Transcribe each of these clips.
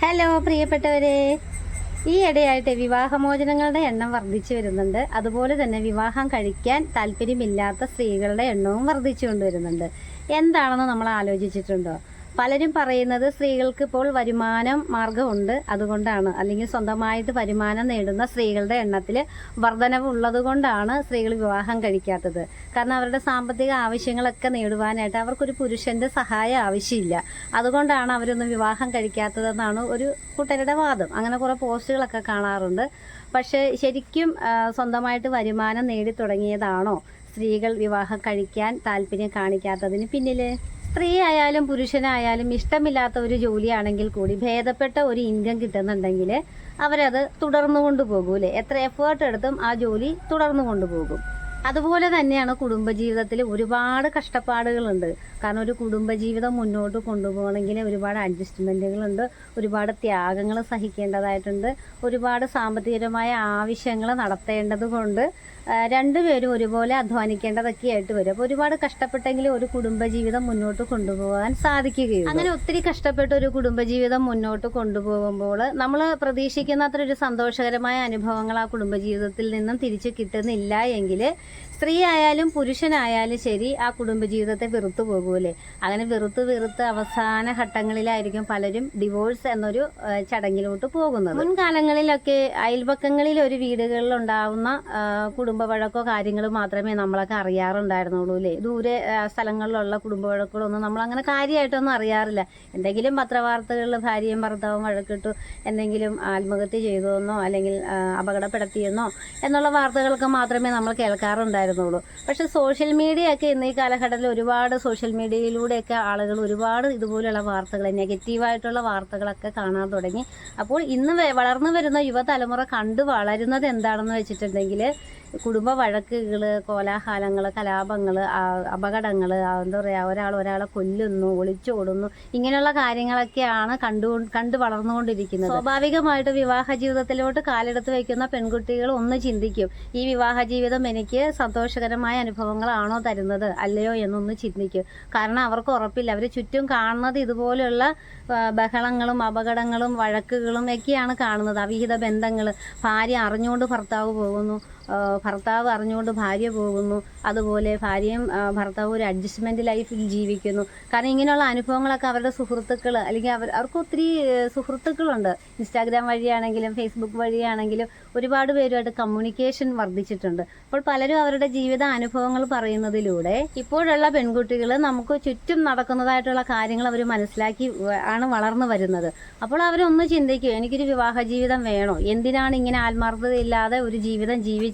Hello പ്രിയപ്പെട്ടവരെ, ഈ ഇടയായിട്ട് വിവാഹമോചനങ്ങളുടെ എണ്ണം വർദ്ധിച്ചു വരുന്നുണ്ട്. അതുപോലെ തന്നെ വിവാഹം കഴിക്കാൻ താല്പര്യമില്ലാത്ത സ്ത്രീകളുടെ എണ്ണവും വർദ്ധിച്ചു കൊണ്ടുവരുന്നുണ്ട്. എന്താണെന്ന് നമ്മൾ ആലോചിച്ചിട്ടുണ്ടോ? പലരും പറയുന്നത് സ്ത്രീകൾക്ക് ഇപ്പോൾ വരുമാനം മാർഗമുണ്ട്, അതുകൊണ്ടാണ്, അല്ലെങ്കിൽ സ്വന്തമായിട്ട് വരുമാനം നേടുന്ന സ്ത്രീകളുടെ എണ്ണത്തിൽ വർധനവ് ഉള്ളത് കൊണ്ടാണ് സ്ത്രീകൾ വിവാഹം കഴിക്കാത്തത്. കാരണം അവരുടെ സാമ്പത്തിക ആവശ്യങ്ങളൊക്കെ നേടുവാനായിട്ട് അവർക്കൊരു പുരുഷന്റെ സഹായം ആവശ്യമില്ല. അതുകൊണ്ടാണ് അവരൊന്നും വിവാഹം കഴിക്കാത്തതെന്നാണ് ഒരു കൂട്ടരുടെ വാദം. അങ്ങനെ കുറേ പോസ്റ്റുകളൊക്കെ കാണാറുണ്ട്. പക്ഷേ ശരിക്കും സ്വന്തമായിട്ട് വരുമാനം നേടി തുടങ്ങിയതാണോ സ്ത്രീകൾ വിവാഹം കഴിക്കാൻ താല്പര്യം കാണിക്കാത്തതിന് പിന്നിൽ? സ്ത്രീ ആയാലും പുരുഷനായാലും ഇഷ്ടമില്ലാത്ത ഒരു ജോലിയാണെങ്കിൽ കൂടി ഭേദപ്പെട്ട ഒരു ഇൻകം കിട്ടുന്നുണ്ടെങ്കിൽ അവരത് തുടർന്നു കൊണ്ടുപോകൂലേ? എത്ര എഫേർട്ട് എടുത്തും ആ ജോലി തുടർന്നു കൊണ്ടുപോകും. അതുപോലെ തന്നെയാണ് കുടുംബജീവിതത്തിൽ ഒരുപാട് കഷ്ടപ്പാടുകളുണ്ട്. കാരണം ഒരു കുടുംബജീവിതം മുന്നോട്ട് കൊണ്ടുപോകണമെങ്കിൽ ഒരുപാട് അഡ്ജസ്റ്റ്മെൻറ്റുകളുണ്ട്, ഒരുപാട് ത്യാഗങ്ങൾ സഹിക്കേണ്ടതായിട്ടുണ്ട്, ഒരുപാട് സാമ്പത്തികപരമായ ആവശ്യങ്ങൾ നടത്തേണ്ടത് കൊണ്ട് രണ്ടുപേരും ഒരുപോലെ അധ്വാനിക്കേണ്ടതൊക്കെ ആയിട്ട് വരും. അപ്പോൾ ഒരുപാട് കഷ്ടപ്പെട്ടെങ്കിലും ഒരു കുടുംബജീവിതം മുന്നോട്ട് കൊണ്ടുപോകാൻ സാധിക്കുകയുള്ളൂ. അങ്ങനെ ഒത്തിരി കഷ്ടപ്പെട്ട് ഒരു കുടുംബജീവിതം മുന്നോട്ട് കൊണ്ടുപോകുമ്പോൾ നമ്മൾ പ്രതീക്ഷിക്കുന്ന അത്ര ഒരു സന്തോഷകരമായ അനുഭവങ്ങൾ ആ കുടുംബജീവിതത്തിൽ നിന്നും തിരിച്ചു കിട്ടുന്നില്ല എങ്കിൽ സ്ത്രീ ആയാലും പുരുഷനായാലും ശരി ആ കുടുംബജീവിതത്തെ വെറുത്തു പോകൂലേ? അങ്ങനെ വെറുത്ത് അവസാന ഘട്ടങ്ങളിലായിരിക്കും പലരും ഡിവോഴ്സ് എന്നൊരു ചടങ്ങിലോട്ട് പോകുന്നത്. മുൻകാലങ്ങളിലൊക്കെ അയൽപക്കങ്ങളിൽ ഒരു വീടുകളിൽ ഉണ്ടാവുന്ന കുടുംബ വഴക്കോ കാര്യങ്ങൾ മാത്രമേ നമ്മളൊക്കെ അറിയാറുണ്ടായിരുന്നുള്ളൂ അല്ലേ? ദൂരെ സ്ഥലങ്ങളിലുള്ള കുടുംബ വഴക്കുകളൊന്നും നമ്മളങ്ങനെ കാര്യമായിട്ടൊന്നും അറിയാറില്ല. എന്തെങ്കിലും പത്രവാർത്തകളിൽ ഭാര്യയും ഭർത്താവും വഴക്കിട്ടു, എന്തെങ്കിലും ആത്മഹത്യ ചെയ്തുവെന്നോ അല്ലെങ്കിൽ അപകടപ്പെടുത്തിയെന്നോ എന്നുള്ള വാർത്തകളൊക്കെ മാത്രമേ നമ്മൾ കേൾക്കാറുണ്ടായിരുന്നുള്ളൂ. പക്ഷെ സോഷ്യൽ മീഡിയ ഒക്കെ ഇന്ന് ഈ കാലഘട്ടത്തിൽ ഒരുപാട് സോഷ്യൽ മീഡിയയിലൂടെയൊക്കെ ആളുകൾ ഒരുപാട് ഇതുപോലെയുള്ള വാർത്തകൾ, നെഗറ്റീവായിട്ടുള്ള വാർത്തകളൊക്കെ കാണാൻ തുടങ്ങി. അപ്പോൾ ഇന്ന് വളർന്നു വരുന്ന യുവതലമുറ കണ്ടു വളരുന്നത് എന്താണെന്ന് വെച്ചിട്ടുണ്ടെങ്കിൽ കുടുംബ വഴക്കുകൾ, കോലാഹലങ്ങൾ, കലാപങ്ങൾ, അപകടങ്ങൾ, എന്താ പറയുക, ഒരാളെ കൊല്ലുന്നു, ഒളിച്ചോടുന്നു, ഇങ്ങനെയുള്ള കാര്യങ്ങളൊക്കെയാണ് കണ്ടു വളർന്നുകൊണ്ടിരിക്കുന്നത്. സ്വാഭാവികമായിട്ട് വിവാഹ ജീവിതത്തിലോട്ട് കാലെടുത്ത് വയ്ക്കുന്ന പെൺകുട്ടികൾ ഒന്ന് ചിന്തിക്കും, ഈ വിവാഹ ജീവിതം എനിക്ക് സന്തോഷകരമായ അനുഭവങ്ങളാണോ തരുന്നത് അല്ലയോ എന്നൊന്ന് ചിന്തിക്കും. കാരണം അവർക്ക് ഉറപ്പില്ല. അവർ ചുറ്റും കാണുന്നത് ഇതുപോലെയുള്ള ബഹളങ്ങളും അപകടങ്ങളും വഴക്കുകളും ഒക്കെയാണ് കാണുന്നത്. അവിഹിത ബന്ധങ്ങൾ, ഭാര്യ അറിഞ്ഞുകൊണ്ട് ഭർത്താവ് പോകുന്നു, ഭർത്താവ് അറിഞ്ഞുകൊണ്ട് ഭാര്യ പോകുന്നു, അതുപോലെ ഭാര്യയും ഭർത്താവും ഒരു അഡ്ജസ്റ്റ്മെൻറ്റ് ലൈഫിൽ ജീവിക്കുന്നു. കാരണം ഇങ്ങനെയുള്ള അനുഭവങ്ങളൊക്കെ അവരുടെ സുഹൃത്തുക്കൾ, അല്ലെങ്കിൽ അവർക്ക് ഒത്തിരി സുഹൃത്തുക്കളുണ്ട്. ഇൻസ്റ്റാഗ്രാം വഴിയാണെങ്കിലും ഫേസ്ബുക്ക് വഴിയാണെങ്കിലും ഒരുപാട് പേരുമായിട്ട് കമ്മ്യൂണിക്കേഷൻ വർദ്ധിച്ചിട്ടുണ്ട്. അപ്പോൾ പലരും അവരുടെ ജീവിത അനുഭവങ്ങൾ പറയുന്നതിലൂടെ ഇപ്പോഴുള്ള പെൺകുട്ടികൾ നമുക്ക് ചുറ്റും നടക്കുന്നതായിട്ടുള്ള കാര്യങ്ങൾ അവർ മനസ്സിലാക്കി ആണ് വളർന്നു വരുന്നത്. അപ്പോൾ അവരൊന്ന് ചിന്തിക്കും, എനിക്കൊരു വിവാഹ ജീവിതം വേണോ? എന്തിനാണ് ഇങ്ങനെ ആത്മാർത്ഥതയില്ലാതെ ഒരു ജീവിതം ജീവിച്ചിട്ട്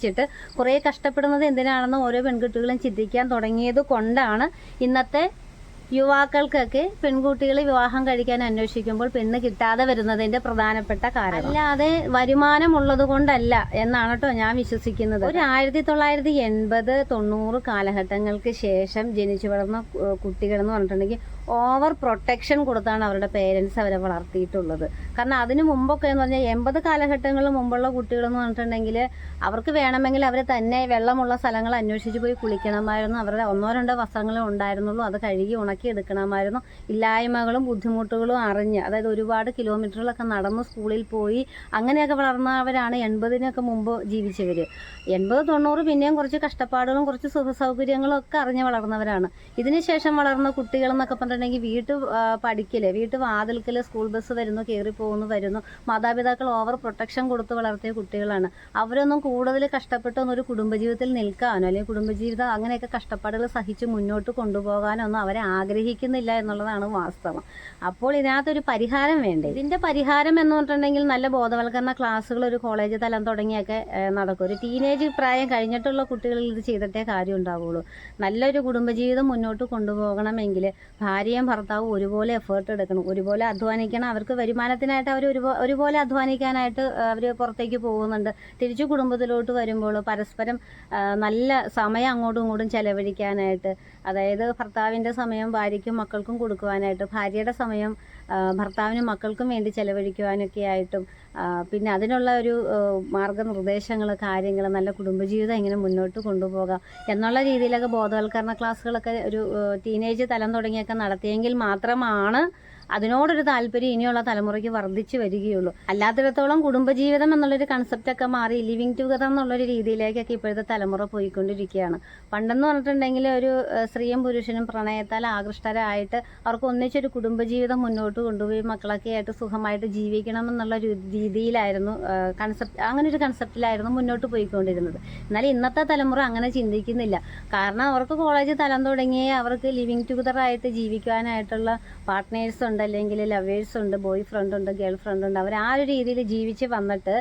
കുറേ കഷ്ടപ്പെടുന്നത് എന്തിനാണെന്ന് ഓരോ പെൺകുട്ടികളും ചിന്തിക്കാൻ തുടങ്ങിയത് കൊണ്ടാണ് ഇന്നത്തെ യുവാക്കൾക്കൊക്കെ പെൺകുട്ടികൾ വിവാഹം കഴിക്കാൻ അന്വേഷിക്കുമ്പോൾ പെണ്ണ് കിട്ടാതെ വരുന്നതിന്റെ പ്രധാനപ്പെട്ട കാരണം. അല്ലാതെ വരുമാനമുള്ളത് കൊണ്ടല്ല എന്നാണ് കേട്ടോ ഞാൻ വിശ്വസിക്കുന്നത്. ഒരു 1980, 90 കാലഘട്ടങ്ങൾക്ക് ശേഷം ജനിച്ചു വളർന്ന കുട്ടികൾ എന്ന് പറഞ്ഞിട്ടുണ്ടെങ്കിൽ ഓവർ പ്രൊട്ടക്ഷൻ കൊടുത്താണ് അവരുടെ പേരൻസ് അവരെ വളർത്തിയിട്ടുള്ളത്. കാരണം അതിന് മുമ്പൊക്കെ എന്ന് പറഞ്ഞാൽ 80 കാലഘട്ടങ്ങളിൽ മുമ്പുള്ള കുട്ടികളെന്ന് പറഞ്ഞിട്ടുണ്ടെങ്കിൽ അവർക്ക് വേണമെങ്കിൽ അവർ തന്നെ വെള്ളമുള്ള സ്ഥലങ്ങൾ അന്വേഷിച്ച് പോയി കുളിക്കണമായിരുന്നു. അവരുടെ 1-2 വസ്ത്രങ്ങളെ ഉണ്ടായിരുന്നുള്ളൂ, അത് കഴുകി ഉണക്കി എടുക്കണമായിരുന്നു. ഇല്ലായ്മകളും ബുദ്ധിമുട്ടുകളും അറിഞ്ഞ്, അതായത് ഒരുപാട് കിലോമീറ്ററുകളൊക്കെ നടന്ന് സ്കൂളിൽ പോയി അങ്ങനെയൊക്കെ വളർന്നവരാണ് 80-നൊക്കെ മുമ്പ് ജീവിച്ചവർ. 80, 90 പിന്നെയും കുറച്ച് കഷ്ടപ്പാടുകളും കുറച്ച് സുഖസൗകര്യങ്ങളും ഒക്കെ അറിഞ്ഞ് വളർന്നവരാണ്. ഇതിനുശേഷം വളർന്ന കുട്ടികൾ എന്നൊക്കെ പറഞ്ഞിട്ടുണ്ടെങ്കിൽ വീട്ടു വാതിൽക്കൽ സ്കൂൾ ബസ് വരുന്നു, വരുന്നു. മാതാപിതാക്കൾ ഓവർ പ്രൊട്ടക്ഷൻ കൊടുത്ത് വളർത്തിയ കുട്ടികളാണ്. അവരൊന്നും കൂടുതൽ കഷ്ടപ്പെട്ടൊന്നും ഒരു കുടുംബജീവിതത്തിൽ നിൽക്കാനോ അല്ലെങ്കിൽ കുടുംബജീവിതം അങ്ങനെയൊക്കെ കഷ്ടപ്പാടുകൾ സഹിച്ച് മുന്നോട്ട് കൊണ്ടുപോകാനോ ഒന്നും അവരെ ആഗ്രഹിക്കുന്നില്ല എന്നുള്ളതാണ് വാസ്തവം. അപ്പോൾ ഇതിനകത്തൊരു പരിഹാരം വേണ്ടേ? ഇതിന്റെ പരിഹാരം എന്ന് പറഞ്ഞിട്ടുണ്ടെങ്കിൽ നല്ല ബോധവൽക്കരണ ക്ലാസ്സുകൾ ഒരു കോളേജ് തലം തുടങ്ങിയൊക്കെ നടക്കും. ഒരു ടീനേജ് പ്രായം കഴിഞ്ഞിട്ടുള്ള കുട്ടികളിൽ ഇത് ചെയ്തിട്ടേ കാര്യം ഉണ്ടാവുള്ളൂ. നല്ലൊരു കുടുംബജീവിതം മുന്നോട്ട് കൊണ്ടുപോകണമെങ്കിൽ ഭാര്യയും ഭർത്താവും ഒരുപോലെ എഫേർട്ട് എടുക്കണം, ഒരുപോലെ അധ്വാനിക്കണം. അവർക്ക് വരുമാനത്തിനായിട്ട് അവർ ഒരുപോലെ അധ്വാനിക്കാനായിട്ട് അവർ പുറത്തേക്ക് പോകുന്നുണ്ട്. തിരിച്ചു കുടുംബത്തിലോട്ട് വരുമ്പോൾ പരസ്പരം നല്ല സമയം അങ്ങോട്ടും ഇങ്ങോട്ടും ചെലവഴിക്കാനായിട്ട്, അതായത് ഭർത്താവിൻ്റെ സമയം ഭാര്യയ്ക്കും മക്കൾക്കും കൊടുക്കുവാനായിട്ട്, ഭാര്യയുടെ സമയം ഭർത്താവിനും മക്കൾക്കും വേണ്ടി ചെലവഴിക്കുവാനൊക്കെ ആയിട്ടും, പിന്നെ അതിനുള്ള ഒരു മാർഗനിർദ്ദേശങ്ങൾ, കാര്യങ്ങൾ, നല്ല കുടുംബജീവിതം എങ്ങനെ മുന്നോട്ട് കൊണ്ടുപോകാം എന്നുള്ള രീതിയിലൊക്കെ ബോധവൽക്കരണ ക്ലാസ്സുകളൊക്കെ ഒരു ടീനേജ് തലം തുടങ്ങിയൊക്കെ നടത്തിയെങ്കിൽ മാത്രമാണ് അതിനോടൊരു താല്പര്യം ഇനിയുള്ള തലമുറയ്ക്ക് വർദ്ധിച്ചു വരികയുള്ളൂ. അല്ലാത്തിടത്തോളം കുടുംബജീവിതം എന്നുള്ളൊരു കൺസെപ്റ്റൊക്കെ മാറി ലിവിങ് ടുഗദർ എന്നുള്ളൊരു രീതിയിലേക്കൊക്കെ ഇപ്പോഴത്തെ തലമുറ പോയിക്കൊണ്ടിരിക്കുകയാണ്. പണ്ടെന്ന് പറഞ്ഞിട്ടുണ്ടെങ്കിൽ ഒരു സ്ത്രീയും പുരുഷനും പ്രണയത്താൽ ആകൃഷ്ടരായിട്ട് അവർക്ക് ഒന്നിച്ചൊരു കുടുംബജീവിതം മുന്നോട്ട് കൊണ്ടുപോയി മക്കളൊക്കെ ആയിട്ട് സുഖമായിട്ട് ജീവിക്കണം എന്നുള്ള ഒരു രീതിയിലായിരുന്നു അങ്ങനെ ഒരു കൺസെപ്റ്റിലായിരുന്നു മുന്നോട്ട് പോയിക്കൊണ്ടിരുന്നത്. എന്നാൽ ഇന്നത്തെ തലമുറ അങ്ങനെ ചിന്തിക്കുന്നില്ല. കാരണം അവർക്ക് കോളേജ് തലം തുടങ്ങി അവർക്ക് ലിവിങ് ടുഗദർ ആയിട്ട് ജീവിക്കാനായിട്ടുള്ള പാർട്ട്നേഴ്സ് ഉണ്ട്, അല്ലെങ്കിൽ ലവേഴ്സ് ഉണ്ട്, ബോയ് ഫ്രണ്ട് ഉണ്ട്, ഗേൾ ഫ്രണ്ട് ഉണ്ട്. അവർ ആ ഒരു രീതിയിൽ ജീവിച്ച് വന്നിട്ട്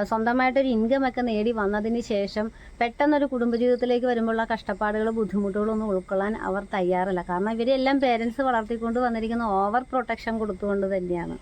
സ്വന്തമായിട്ടൊരു ഇൻകം ഒക്കെ നേടി വന്നതിന് ശേഷം പെട്ടെന്നൊരു കുടുംബജീവിതത്തിലേക്ക് വരുമ്പോഴുള്ള കഷ്ടപ്പാടുകളും ബുദ്ധിമുട്ടുകളൊന്നും ഉൾക്കൊള്ളാൻ അവർ തയ്യാറല്ല. കാരണം ഇവരെല്ലാം പേരൻസ് വളർത്തിക്കൊണ്ട് വന്നിരിക്കുന്ന ഓവർ പ്രൊട്ടക്ഷൻ കൊടുത്തുകൊണ്ട് തന്നെയാണ്.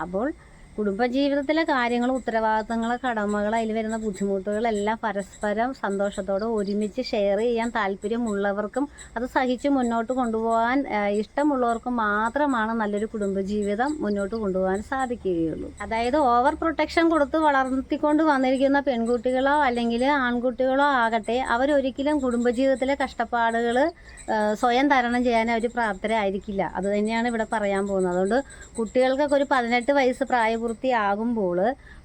അപ്പോൾ കുടുംബജീവിതത്തിലെ കാര്യങ്ങളും ഉത്തരവാദിത്തങ്ങൾ, കടമകൾ, അതിൽ വരുന്ന ബുദ്ധിമുട്ടുകളെല്ലാം പരസ്പരം സന്തോഷത്തോടെ ഒരുമിച്ച് ഷെയർ ചെയ്യാൻ താല്പര്യമുള്ളവർക്കും അത് സഹിച്ച് മുന്നോട്ട് കൊണ്ടുപോകാൻ ഇഷ്ടമുള്ളവർക്കും മാത്രമാണ് നല്ലൊരു കുടുംബജീവിതം മുന്നോട്ട് കൊണ്ടുപോകാൻ സാധിക്കുകയുള്ളൂ. അതായത് ഓവർ പ്രൊട്ടക്ഷൻ കൊടുത്ത് വളർത്തിക്കൊണ്ട് വന്നിരിക്കുന്ന പെൺകുട്ടികളോ അല്ലെങ്കിൽ ആൺകുട്ടികളോ ആകട്ടെ, അവരൊരിക്കലും കുടുംബജീവിതത്തിലെ കഷ്ടപ്പാടുകൾ സ്വയം തരണം ചെയ്യാൻ അവർ പ്രാപ്തരായിരിക്കില്ല. അത് തന്നെയാണ് ഇവിടെ പറയാൻ പോകുന്നത്. അതുകൊണ്ട് കുട്ടികൾക്കൊക്കെ ഒരു 18 വയസ്സ് പ്രായപൂർത്തിയാകുമ്പോൾ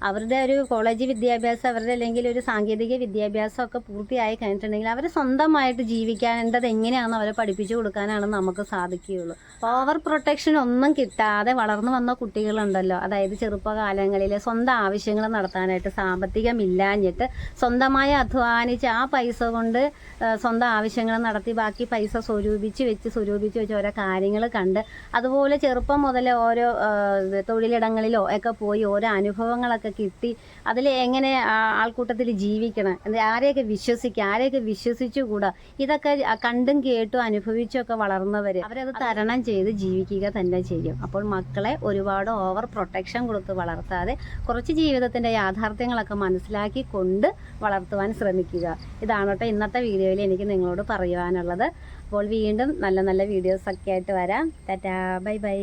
അവരുടെ ഒരു കോളേജ് വിദ്യാഭ്യാസം, അവരുടെ അല്ലെങ്കിൽ ഒരു സാങ്കേതിക വിദ്യാഭ്യാസം ഒക്കെ പൂർത്തിയായി കഴിഞ്ഞിട്ടുണ്ടെങ്കിൽ അവർ സ്വന്തമായിട്ട് ജീവിക്കേണ്ടത് എങ്ങനെയാണെന്ന് അവരെ പഠിപ്പിച്ചു കൊടുക്കാനാണ് നമുക്ക് സാധിക്കുകയുള്ളൂ. ഓവർ പ്രൊട്ടക്ഷൻ ഒന്നും കിട്ടാതെ വളർന്നു വന്ന കുട്ടികളുണ്ടല്ലോ, അതായത് ചെറുപ്പകാലങ്ങളിൽ സ്വന്തം ആവശ്യങ്ങൾ നടത്താനായിട്ട് സാമ്പത്തികമില്ലാഞ്ഞിട്ട് സ്വന്തമായി അധ്വാനിച്ച് ആ പൈസ കൊണ്ട് സ്വന്തം ആവശ്യങ്ങൾ നടത്തി ബാക്കി പൈസ സ്വരൂപിച്ച് വെച്ച് ഓരോ കാര്യങ്ങൾ കണ്ട് അതുപോലെ ചെറുപ്പം മുതൽ ഓരോ തൊഴിലിടങ്ങളിലോ ഒക്കെ പോയി ഓരോ അനുഭവങ്ങളൊക്കെ കിട്ടി അതിൽ എങ്ങനെ ആൾക്കൂട്ടത്തിൽ ജീവിക്കണം, ആരെയൊക്കെ വിശ്വസിക്കുക, ആരെയൊക്കെ വിശ്വസിച്ചുകൂടാ, ഇതൊക്കെ കണ്ടും കേട്ടും അനുഭവിച്ചൊക്കെ വളർന്നവർ അവരത് തരണം ചെയ്ത് ജീവിക്കുക തന്നെ ചെയ്യും. അപ്പോൾ മക്കളെ ഒരുപാട് ഓവർ പ്രൊട്ടക്ഷൻ കൊടുത്ത് വളർത്താതെ കുറച്ച് ജീവിതത്തിൻ്റെ യാഥാർത്ഥ്യങ്ങളൊക്കെ മനസ്സിലാക്കി കൊണ്ട് വളർത്തുവാൻ ശ്രമിക്കുക. ഇതാണ് കേട്ടോ ഇന്നത്തെ വീഡിയോയിൽ എനിക്ക് നിങ്ങളോട് പറയുവാനുള്ളത്. അപ്പോൾ വീണ്ടും നല്ല നല്ല വീഡിയോസൊക്കെ ആയിട്ട് വരാം. Tata, bye bye.